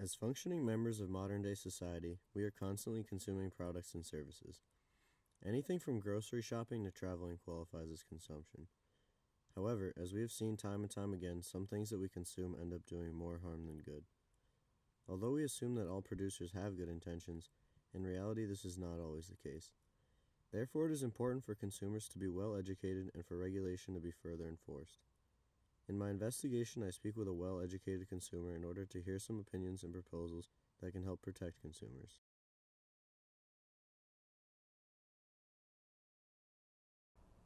As functioning members of modern-day society, we are constantly consuming products and services. Anything from grocery shopping to traveling qualifies as consumption. However, as we have seen time and time again, some things that we consume end up doing more harm than good. Although we assume that all producers have good intentions, in reality this is not always the case. Therefore, it is important for consumers to be well educated and for regulation to be further enforced. In my investigation, I speak with a well-educated consumer in order to hear some opinions and proposals that can help protect consumers.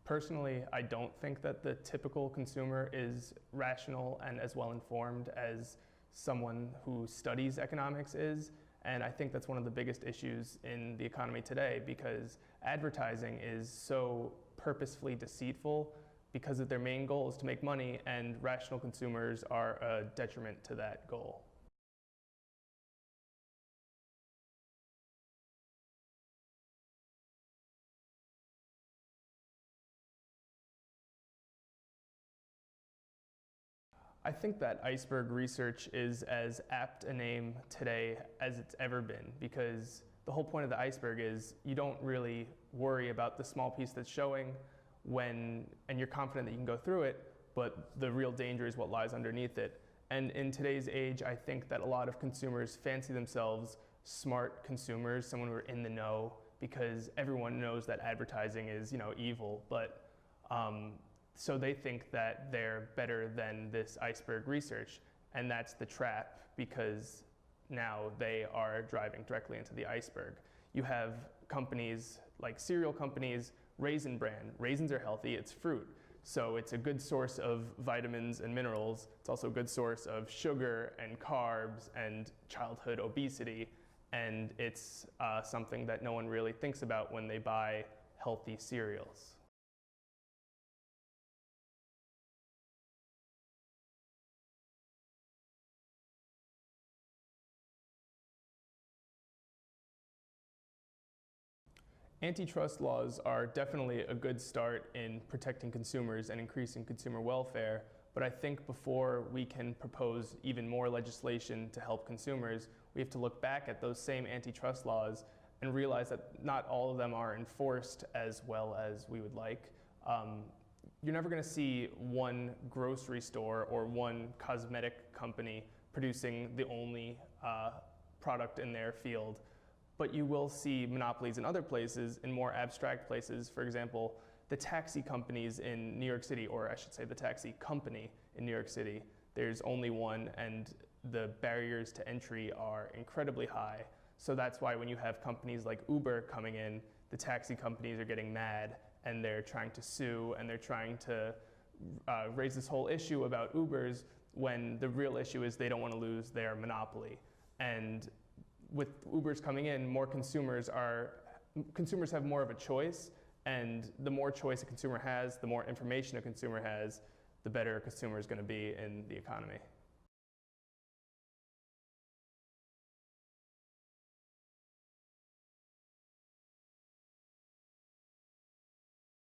Personally, I don't think that the typical consumer is rational and as well informed as someone who studies economics is. And I think that's one of the biggest issues in the economy today, because advertising is so purposefully deceitful because their main goal is to make money, and rational consumers are a detriment to that goal. I think that iceberg research is as apt a name today as it's ever been, because the whole point of the iceberg is you don't really worry about the small piece that's showing and you're confident that you can go through it, but the real danger is what lies underneath it. And in today's age, I think that a lot of consumers fancy themselves smart consumers, someone who are in the know, because everyone knows that advertising is, evil, but so they think that they're better than this iceberg research, and that's the trap, because now they are driving directly into the iceberg. You have companies like cereal companies, Raisin Bran. Raisins are healthy, it's fruit. So it's a good source of vitamins and minerals. It's also a good source of sugar and carbs and childhood obesity. And it's something that no one really thinks about when they buy healthy cereals. Antitrust laws are definitely a good start in protecting consumers and increasing consumer welfare, but I think before we can propose even more legislation to help consumers, we have to look back at those same antitrust laws and realize that not all of them are enforced as well as we would like. You're never going to see one grocery store or one cosmetic company producing the only product in their field. But you will see monopolies in other places, in more abstract places. For example, the taxi companies in New York City, or I should say the taxi company in New York City, there's only one, and the barriers to entry are incredibly high. So that's why when you have companies like Uber coming in, the taxi companies are getting mad, and they're trying to sue, and they're trying to raise this whole issue about Ubers, when the real issue is they don't want to lose their monopoly. And with Ubers coming in, consumers have more of a choice, and the more choice a consumer has, the more information a consumer has, the better a consumer is going to be in the economy.